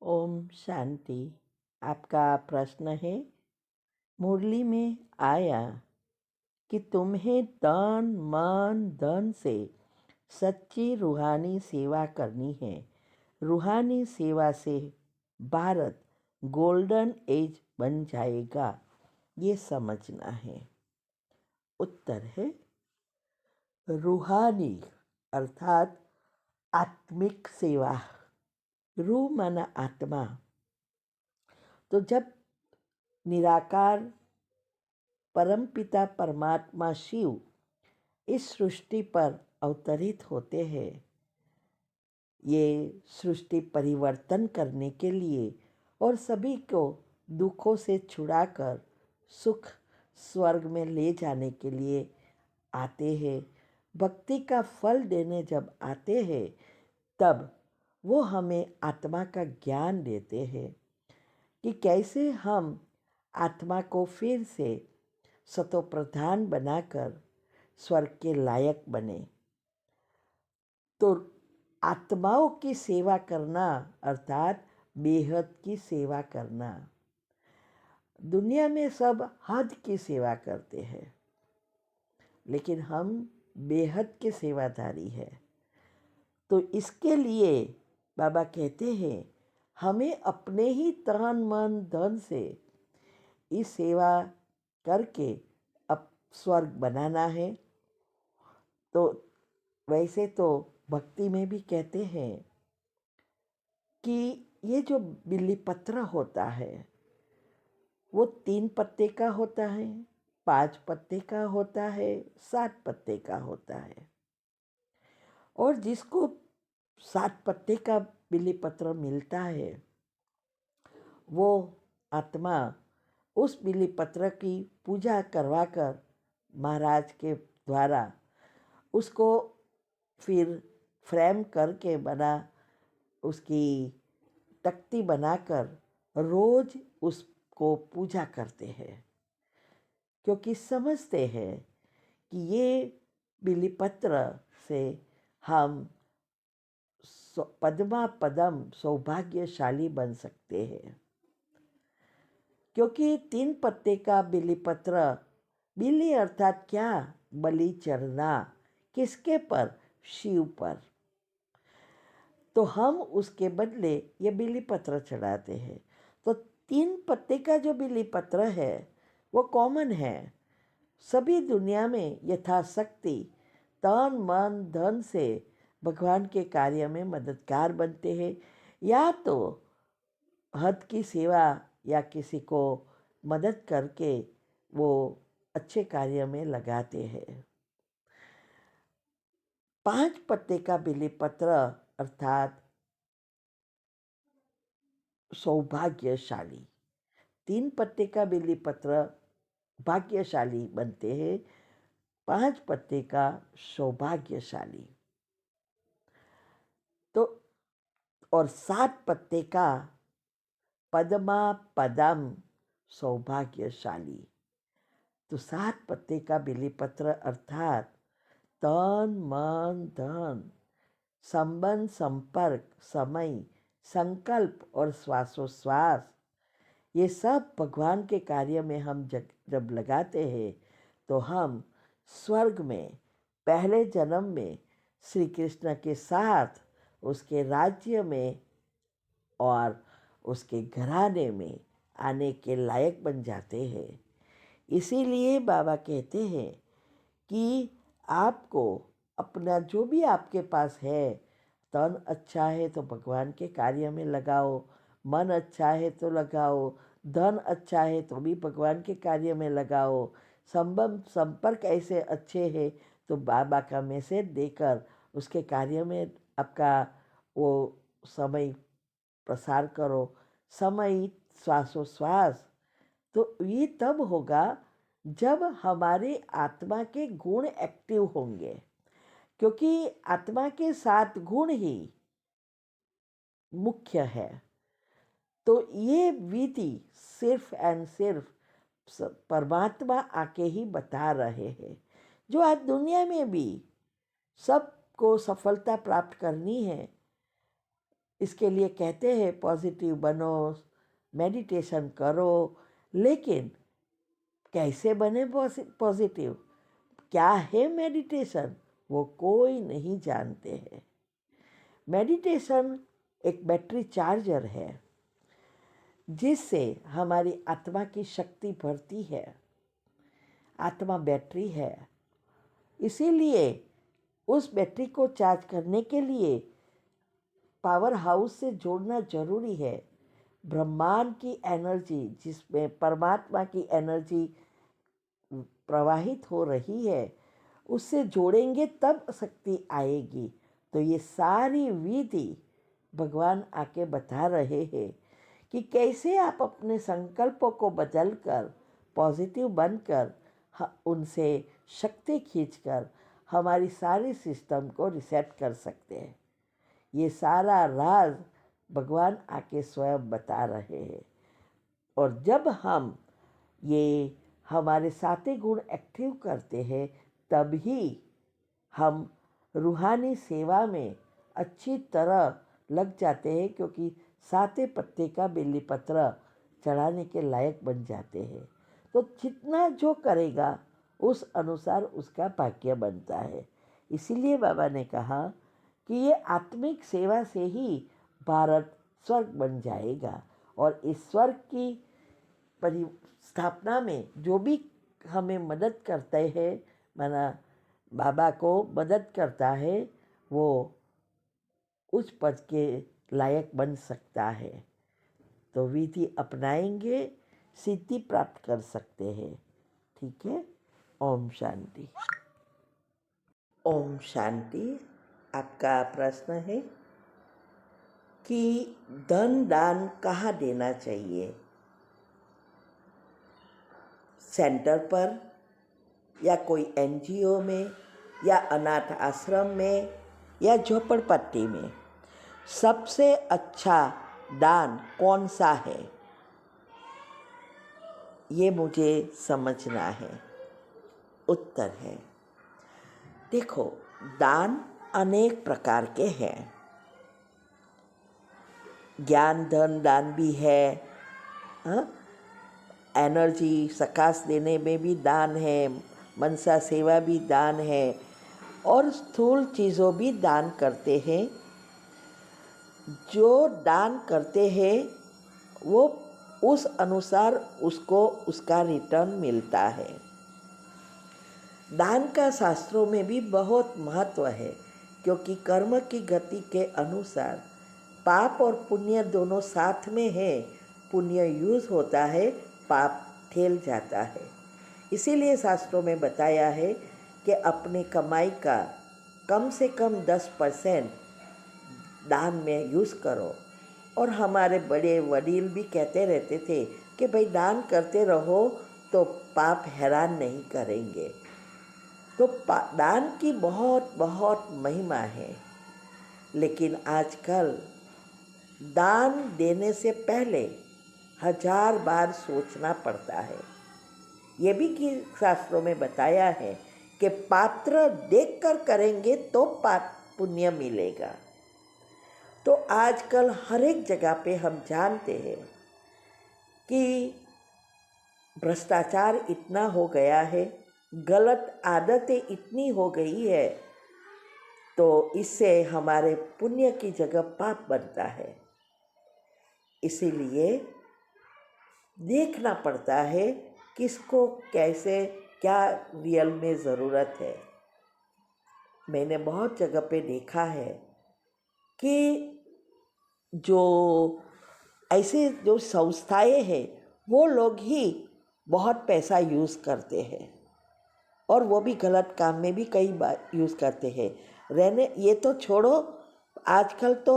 ओम शांति। आपका प्रश्न है, मुरली में आया कि तुम्हें तन मन धन से सच्ची रूहानी सेवा करनी है। रूहानी सेवा से भारत गोल्डन एज बन जाएगा, ये समझना है। उत्तर है, रूहानी अर्थात आत्मिक सेवा। रूह माना आत्मा। तो जब निराकार परमपिता परमात्मा शिव इस सृष्टि पर अवतरित होते हैं, ये सृष्टि परिवर्तन करने के लिए और सभी को दुखों से छुड़ाकर सुख स्वर्ग में ले जाने के लिए आते हैं। भक्ति का फल देने जब आते हैं, तब वो हमें आत्मा का ज्ञान देते हैं कि कैसे हम आत्मा को फिर से सतोप्रधान बनाकर स्वर्ग के लायक बने। तो आत्माओं की सेवा करना अर्थात बेहद की सेवा करना। दुनिया में सब हद की सेवा करते हैं, लेकिन हम बेहद के सेवाधारी हैं। तो इसके लिए बाबा कहते हैं, हमें अपने ही तन मन धन से इस सेवा करके अब स्वर्ग बनाना है। तो वैसे तो भक्ति में भी कहते हैं कि ये जो बिल्ली पत्र होता है, वो 3 पत्ते का होता है, 5 पत्ते का होता है, 7 पत्ते का होता है। और जिसको 7 पत्ते का बिल्ली पत्र मिलता है, वो आत्मा उस बिल्ली पत्र की पूजा करवाकर महाराज के द्वारा उसको फिर फ्रेम करके बना उसकी तख्ती बनाकर रोज उसको पूजा करते हैं, क्योंकि समझते हैं कि ये बिलीपत्र से हम पद्मा पदम सौभाग्यशाली बन सकते हैं। क्योंकि 3 पत्ते का बिलीपत्र, बिल्ली अर्थात क्या, बलि चढ़ना, किसके पर, शिव पर। तो हम उसके बदले ये बिल्ली पत्र चढ़ाते हैं। तो 3 पत्ते का जो बिल्ली पत्र है वो कॉमन है। सभी दुनिया में यथाशक्ति तन मन धन से भगवान के कार्य में मददगार बनते हैं, या तो हद की सेवा या किसी को मदद करके वो अच्छे कार्य में लगाते हैं। 5 पत्ते का बिलीपत्र अर्थात सौभाग्यशाली। 3 पत्ते का बिलीपत्र भाग्यशाली बनते हैं, 5 पत्ते का सौभाग्यशाली। तो और 7 पत्ते का पद्मा पदम सौभाग्यशाली। तो 7 पत्ते का बिलीपत्र अर्थात तन मन धन, संबंध संपर्क समय संकल्प और श्वासोश्वास, ये सब भगवान के कार्य में हम जब लगाते हैं, तो हम स्वर्ग में पहले जन्म में श्री कृष्ण के साथ उसके राज्य में और उसके घराने में आने के लायक बन जाते हैं। इसीलिए बाबा कहते हैं कि आपको अपना जो भी आपके पास है, तन अच्छा है तो भगवान के कार्य में लगाओ, मन अच्छा है तो लगाओ, धन अच्छा है तो भी भगवान के कार्य में लगाओ, संबंध संपर्क ऐसे अच्छे हैं तो बाबा का मैसेज देकर उसके कार्य में आपका वो समय प्रसार करो। समय श्वासोश्वास, तो ये तब होगा जब हमारे आत्मा के गुण एक्टिव होंगे, क्योंकि आत्मा के 7 गुण ही मुख्य है। तो ये विधि सिर्फ एंड सिर्फ परमात्मा आके ही बता रहे हैं। जो आज दुनिया में भी सबको सफलता प्राप्त करनी है, इसके लिए कहते हैं पॉजिटिव बनो, मेडिटेशन करो, लेकिन कैसे बने पॉजिटिव, क्या है मेडिटेशन, वो कोई नहीं जानते हैं। मेडिटेशन एक बैटरी चार्जर है जिससे हमारी आत्मा की शक्ति बढ़ती है। आत्मा बैटरी है, इसीलिए उस बैटरी को चार्ज करने के लिए पावर हाउस से जोड़ना जरूरी है। ब्रह्मांड की एनर्जी, जिसमें परमात्मा की एनर्जी प्रवाहित हो रही है, उससे जोड़ेंगे तब शक्ति आएगी। तो ये सारी विधि भगवान आके बता रहे हैं कि कैसे आप अपने संकल्पों को बदलकर पॉजिटिव बनकर उनसे शक्ति खींचकर हमारी सारी सिस्टम को रिसेट कर सकते हैं। ये सारा राज भगवान आके स्वयं बता रहे हैं। और जब हम ये हमारे साते गुण एक्टिव करते हैं तभी हम रूहानी सेवा में अच्छी तरह लग जाते हैं, क्योंकि साते पत्ते का बेली पत्र चढ़ाने के लायक बन जाते हैं। तो जितना जो करेगा उस अनुसार उसका भाग्य बनता है। इसीलिए बाबा ने कहा कि ये आत्मिक सेवा से ही भारत स्वर्ग बन जाएगा। और इस स्वर्ग की स्थापना में जो भी हमें मदद करते हैं, माना बाबा को मदद करता है, वो उस पद के लायक बन सकता है। तो विधि अपनाएंगे, सिद्धि प्राप्त कर सकते हैं। ठीक है। ओम शांति। ओम शांति। आपका प्रश्न है कि धन दान कहाँ देना चाहिए, सेंटर पर या कोई एनजीओ में या अनाथ आश्रम में या झोपड़पट्टी में? सबसे अच्छा दान कौन सा है, ये मुझे समझना है। उत्तर है, देखो, दान अनेक प्रकार के हैं। ज्ञान धन दान भी है, एनर्जी सकाश देने में भी दान है, मनसा सेवा भी दान है, और स्थूल चीज़ों भी दान करते हैं। जो दान करते हैं वो उस अनुसार उसको उसका रिटर्न मिलता है। दान का शास्त्रों में भी बहुत महत्व है, क्योंकि कर्म की गति के अनुसार पाप और पुण्य दोनों साथ में है। पुण्य यूज होता है, पाप ठेल जाता है। इसीलिए शास्त्रों में बताया है कि अपनी कमाई का कम से कम 10% दान में यूज़ करो। और हमारे बड़े वडील भी कहते रहते थे कि भाई दान करते रहो तो पाप हैरान नहीं करेंगे। तो दान की बहुत बहुत महिमा है। लेकिन आजकल दान देने से पहले 1000 बार सोचना पड़ता है। ये भी कि शास्त्रों में बताया है कि पात्र देखकर करेंगे तो पुण्य मिलेगा। तो आजकल हर एक जगह पे हम जानते हैं कि भ्रष्टाचार इतना हो गया है, गलत आदतें इतनी हो गई है, तो इससे हमारे पुण्य की जगह पाप बनता है। इसीलिए देखना पड़ता है किसको कैसे क्या रियल में ज़रूरत है। मैंने बहुत जगह पे देखा है कि जो ऐसे जो संस्थाएं हैं वो लोग ही बहुत पैसा यूज़ करते हैं, और वो भी गलत काम में भी कई बार यूज़ करते हैं। ये तो छोड़ो, आजकल तो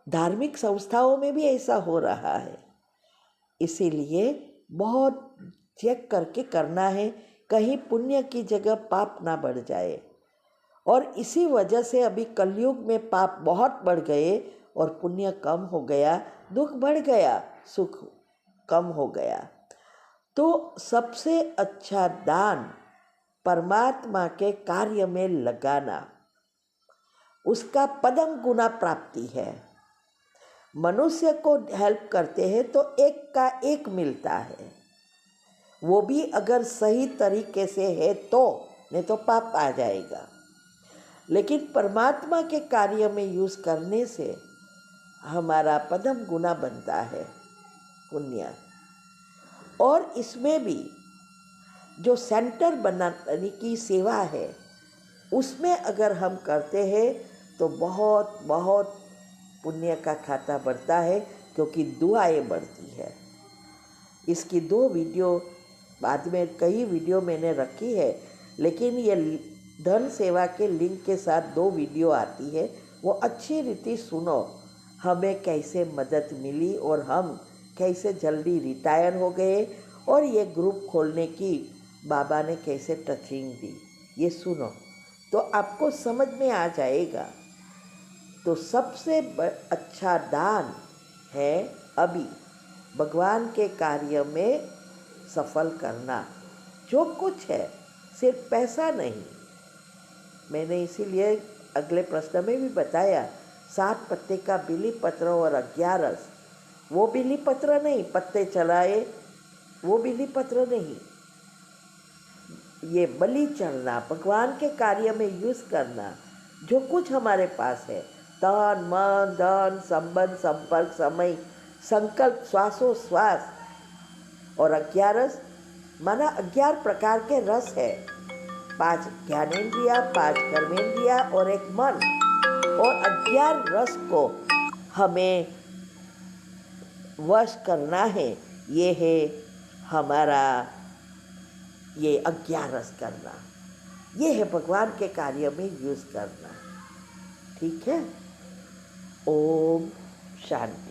धार्मिक संस्थाओं में भी ऐसा हो रहा है। इसीलिए बहुत चेक करके करना है, कहीं पुण्य की जगह पाप ना बढ़ जाए। और इसी वजह से अभी कलयुग में पाप बहुत बढ़ गए और पुण्य कम हो गया, दुख बढ़ गया, सुख कम हो गया। तो सबसे अच्छा दान परमात्मा के कार्य में लगाना, उसका पदम गुना प्राप्ति है। मनुष्य को हेल्प करते हैं तो एक का एक मिलता है, वो भी अगर सही तरीके से है तो, नहीं तो पाप आ जाएगा। लेकिन परमात्मा के कार्य में यूज़ करने से हमारा पदम गुना बनता है पुण्य। और इसमें भी जो सेंटर बनाने की सेवा है उसमें अगर हम करते हैं तो बहुत बहुत पुण्य का खाता बढ़ता है, क्योंकि दुआएं बढ़ती है। इसकी 2 वीडियो बाद में, कई वीडियो मैंने रखी है, लेकिन ये धन सेवा के लिंक के साथ 2 वीडियो आती है, वो अच्छी रीति सुनो, हमें कैसे मदद मिली और हम कैसे जल्दी रिटायर हो गए और ये ग्रुप खोलने की बाबा ने कैसे टचिंग दी, ये सुनो तो आपको समझ में आ जाएगा। तो सबसे अच्छा दान है अभी भगवान के कार्य में सफल करना, जो कुछ है, सिर्फ पैसा नहीं। मैंने इसीलिए अगले प्रश्न में भी बताया, 7 पत्ते का बिली पत्र और 11 रस, वो बिली पत्र नहीं, पत्ते चलाए वो बिली पत्र नहीं, ये बलि चढ़ना, भगवान के कार्य में यूज़ करना, जो कुछ हमारे पास है, तन मन धन संबंध संपर्क समय संकल्प श्वासोश्वास और 11 रस माना 11 प्रकार के रस है, 5 ज्ञानेंद्रिया, 5 कर्मेंद्रिया और 1 मन, और 11 रस को हमें वश करना है। ये है हमारा ये 11 रस करना, ये है भगवान के कार्य में यूज़ करना। ठीक है। ओम शांति।